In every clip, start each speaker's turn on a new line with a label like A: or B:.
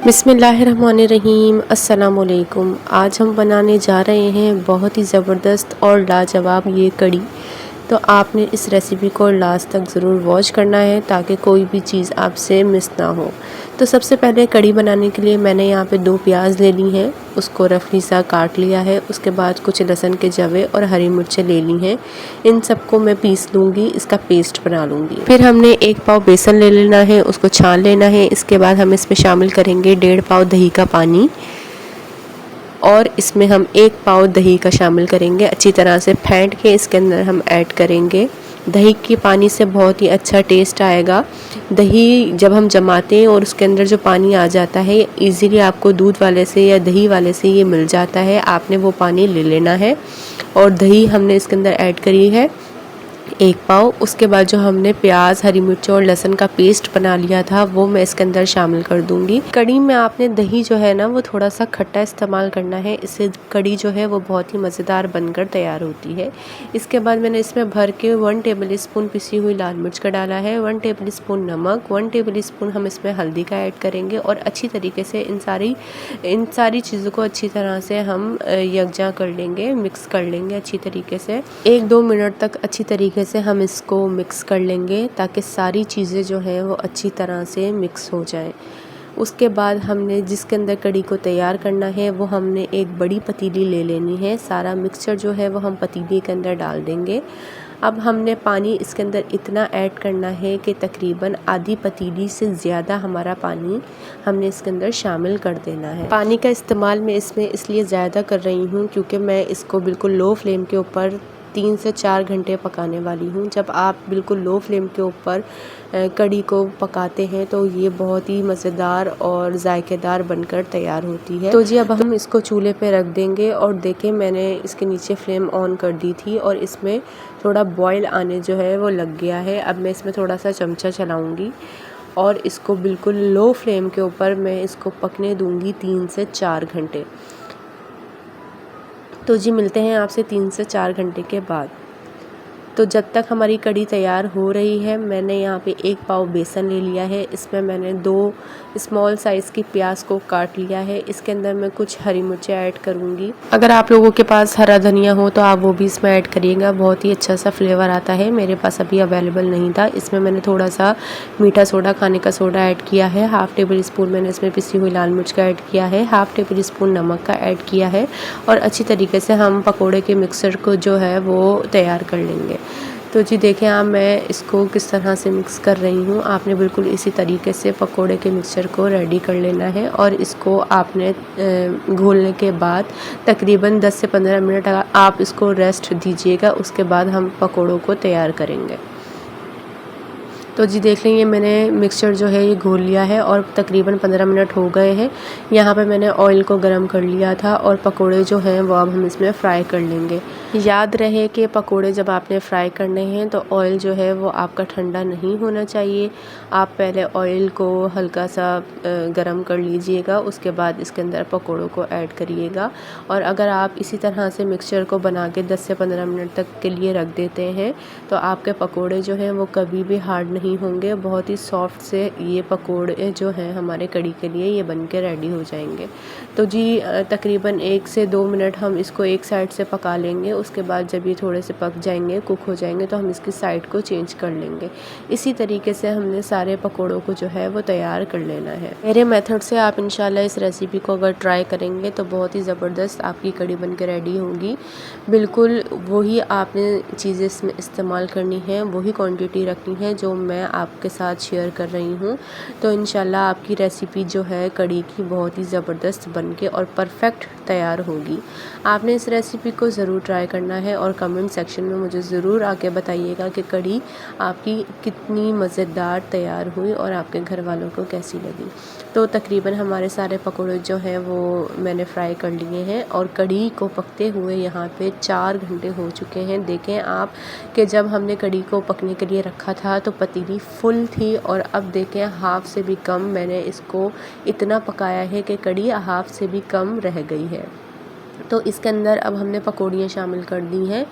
A: बिस्मिल्लाहिर्रहमानिर्रहीम अस्सलाम वालेकुम। आज हम बनाने जा रहे हैं बहुत ही ज़बरदस्त और लाजवाब ये कड़ी। तो आपने इस रेसिपी को लास्ट तक ज़रूर वॉच करना है ताकि कोई भी चीज़ आपसे मिस ना हो। तो सबसे पहले कड़ी बनाने के लिए मैंने यहाँ पे 2 प्याज ले ली हैं, उसको रफली सा काट लिया है। उसके बाद कुछ लहसुन के जवे और हरी मिर्चें ले ली हैं। इन सबको मैं पीस लूँगी, इसका पेस्ट बना लूँगी। फिर हमने 1 पाव बेसन ले लेना है, उसको छान लेना है। इसके बाद हम इसमें शामिल करेंगे 1.5 पाव दही का पानी और इसमें हम 1 पाव दही का शामिल करेंगे। अच्छी तरह से फेंट के इसके अंदर हम ऐड करेंगे। दही के पानी से बहुत ही अच्छा टेस्ट आएगा। दही जब हम जमाते हैं और उसके अंदर जो पानी आ जाता है, इजीली आपको दूध वाले से या दही वाले से ये मिल जाता है। आपने वो पानी ले लेना है और दही हमने इसके अंदर ऐड करी है 1 पाव। उसके बाद जो हमने प्याज, हरी मिर्च और लहसुन का पेस्ट बना लिया था वो मैं इसके अंदर शामिल कर दूंगी। कड़ी में आपने दही जो है ना वो थोड़ा सा खट्टा इस्तेमाल करना है, इससे कड़ी जो है वो बहुत ही मज़ेदार बनकर तैयार होती है। इसके बाद मैंने इसमें भर के 1 टेबल स्पून पिसी हुई लाल मिर्च का डाला है, 1 टेबल स्पून नमक, 1 टेबल स्पून हम इसमें हल्दी का ऐड करेंगे और अच्छी तरीके से इन सारी चीज़ों को अच्छी तरह से हम यकजा कर लेंगे, मिक्स कर लेंगे अच्छी तरीके से। 1-2 मिनट तक अच्छी तरीके से हम इसको मिक्स कर लेंगे ताकि सारी चीज़ें जो हैं वो अच्छी तरह से मिक्स हो जाएं। उसके बाद हमने जिसके अंदर कड़ी को तैयार करना है वो हमने एक बड़ी पतीली ले लेनी है। सारा मिक्सचर जो है वो हम पतीली के अंदर डाल देंगे। अब हमने पानी इसके अंदर इतना ऐड करना है कि तकरीबन आधी पतीली से ज़्यादा हमारा पानी हमने इसके अंदर शामिल कर देना है। पानी का इस्तेमाल मैं इसमें इसलिए ज़्यादा कर रही हूँ क्योंकि मैं इसको बिल्कुल लो फ्लेम के ऊपर 3 से 4 घंटे पकाने वाली हूँ। जब आप बिल्कुल लो फ्लेम के ऊपर कड़ी को पकाते हैं तो ये बहुत ही मज़ेदार और जायकेदार बनकर तैयार होती है। तो जी अब हम इसको चूल्हे पे रख देंगे और देखें मैंने इसके नीचे फ्लेम ऑन कर दी थी और इसमें थोड़ा बॉयल आने जो है वो लग गया है। अब मैं इसमें थोड़ा सा चमचा चलाऊँगी और इसको बिल्कुल लो फ्लेम के ऊपर मैं इसको पकने दूँगी 3 से 4 घंटे। तो जी मिलते हैं आपसे 3 से 4 घंटे के बाद। तो जब तक हमारी कड़ी तैयार हो रही है मैंने यहाँ पे 1 पाव बेसन ले लिया है। इसमें मैंने 2 स्मॉल साइज़ की प्याज को काट लिया है। इसके अंदर मैं कुछ हरी मिर्चें ऐड करूँगी। अगर आप लोगों के पास हरा धनिया हो तो आप वो भी इसमें ऐड करिएगा, बहुत ही अच्छा सा फ्लेवर आता है। मेरे पास अभी अवेलेबल नहीं था। इसमें मैंने थोड़ा सा मीठा सोडा, खाने का सोडा ऐड किया है। 1/2 टेबल स्पून मैंने इसमें पिसी हुई लाल मिर्च का ऐड किया है, 1/2 टेबल स्पून नमक का ऐड किया है और अच्छी तरीके से हम पकौड़े के मिक्सर को जो है वो तैयार कर लेंगे। तो जी देखें आप मैं इसको किस तरह से मिक्स कर रही हूँ। आपने बिल्कुल इसी तरीके से पकोड़े के मिक्सचर को रेडी कर लेना है और इसको आपने घोलने के बाद तकरीबन 10 से 15 मिनट आप इसको रेस्ट दीजिएगा। उसके बाद हम पकोड़ों को तैयार करेंगे। तो जी देख लेंगे मैंने मिक्सचर जो है ये घोल लिया है और तकरीबन 15 मिनट हो गए हैं। यहाँ पे मैंने ऑयल को गरम कर लिया था और पकोड़े जो हैं वो अब हम इसमें फ्राई कर लेंगे। याद रहे कि पकोड़े जब आपने फ्राई करने हैं तो ऑयल जो है वो आपका ठंडा नहीं होना चाहिए। आप पहले ऑयल को हल्का सा गरम कर लीजिएगा, उसके बाद इसके अंदर पकोड़ों को ऐड करिएगा। और अगर आप इसी तरह से मिक्सचर को बना के 10 से 15 मिनट तक के लिए रख देते हैं तो आपके पकोड़े जो हैं वो कभी भी हार्ड नहीं होंगे। बहुत ही सॉफ्ट से ये पकोड़े जो हैं हमारे कड़ी के लिए ये बन के रेडी हो जाएंगे। तो जी तकरीबन 1 से 2 मिनट हम इसको एक साइड से पका लेंगे। उसके बाद जब ये थोड़े से पक जाएंगे, कुक हो जाएंगे, तो हम इसकी साइड को चेंज कर लेंगे। इसी तरीके से हमने सारे पकोड़ों को जो है वो तैयार कर लेना है। मेरे मेथड से आप इंशाल्लाह इस रेसिपी को अगर ट्राई करेंगे तो बहुत ही ज़बरदस्त आपकी कड़ी बन के रेडी होगी। बिल्कुल वही आपने चीज़ें इसमें इस्तेमाल करनी है, वही क्वान्टिटी रखनी है जो मैं आपके साथ शेयर कर रही हूँ। तो इंशाल्लाह आपकी रेसिपी जो है कड़ी की बहुत ही ज़बरदस्त बन के और परफेक्ट तैयार होगी। आपने इस रेसिपी को ज़रूर ट्राई करना है और कमेंट सेक्शन में मुझे ज़रूर आके बताइएगा कि कड़ी आपकी कितनी मज़ेदार तैयार हुई और आपके घर वालों को कैसी लगी। तो तकरीबन हमारे सारे पकौड़े जो हैं वो मैंने फ्राई कर लिए हैं और कड़ी को पकते हुए यहाँ पे 4 घंटे हो चुके हैं। देखें आप कि जब हमने कड़ी को पकने के लिए रखा था तो पतीली फुल थी और अब देखें हाफ़ से भी कम मैंने इसको इतना पकाया है कि कड़ी हाफ़ से भी कम रह गई है। तो इसके अंदर अब हमने पकौड़ियाँ शामिल कर दी हैं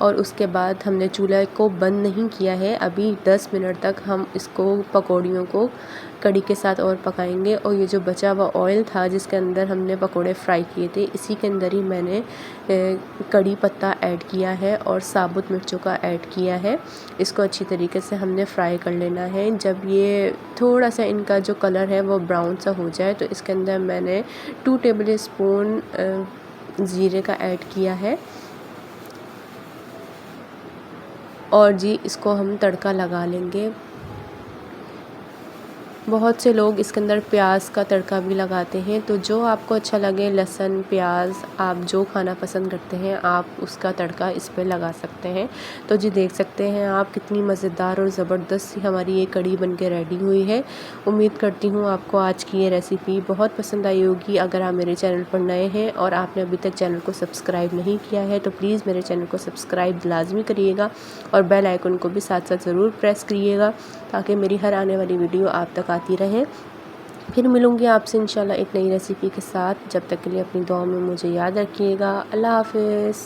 A: और उसके बाद हमने चूल्हे को बंद नहीं किया है। अभी 10 मिनट तक हम इसको पकौड़ियों को कड़ी के साथ और पकाएंगे। और ये जो बचा हुआ ऑयल था जिसके अंदर हमने पकोड़े फ्राई किए थे, इसी के अंदर ही मैंने कड़ी पत्ता ऐड किया है और साबुत मिर्चों का ऐड किया है। इसको अच्छी तरीके से हमने फ्राई कर लेना है। जब ये थोड़ा सा इनका जो कलर है वो ब्राउन सा हो जाए तो इसके अंदर मैंने 2 टेबल स्पून ज़ीरे का ऐड किया है और जी इसको हम तड़का लगा लेंगे। बहुत से लोग इसके अंदर प्याज का तड़का भी लगाते हैं, तो जो आपको अच्छा लगे, लहसुन प्याज आप जो खाना पसंद करते हैं आप उसका तड़का इस पे लगा सकते हैं। तो जी देख सकते हैं आप कितनी मज़ेदार और ज़बरदस्त हमारी ये कड़ी बन के रेडी हुई है। उम्मीद करती हूँ आपको आज की ये रेसिपी बहुत पसंद आई होगी। अगर आप मेरे चैनल पर नए हैं और आपने अभी तक चैनल को सब्सक्राइब नहीं किया है तो प्लीज़ मेरे चैनल को सब्सक्राइब लाजमी करिएगा और बेल आइकन को भी साथ साथ ज़रूर प्रेस करिएगा ताकि मेरी हर आने वाली वीडियो आप तक आती रहे। फिर मिलूँगी आपसे इंशाल्लाह एक नई रेसिपी के साथ। जब तक के लिए अपनी दुआ में मुझे याद रखिएगा। अल्लाह हाफ़िज़।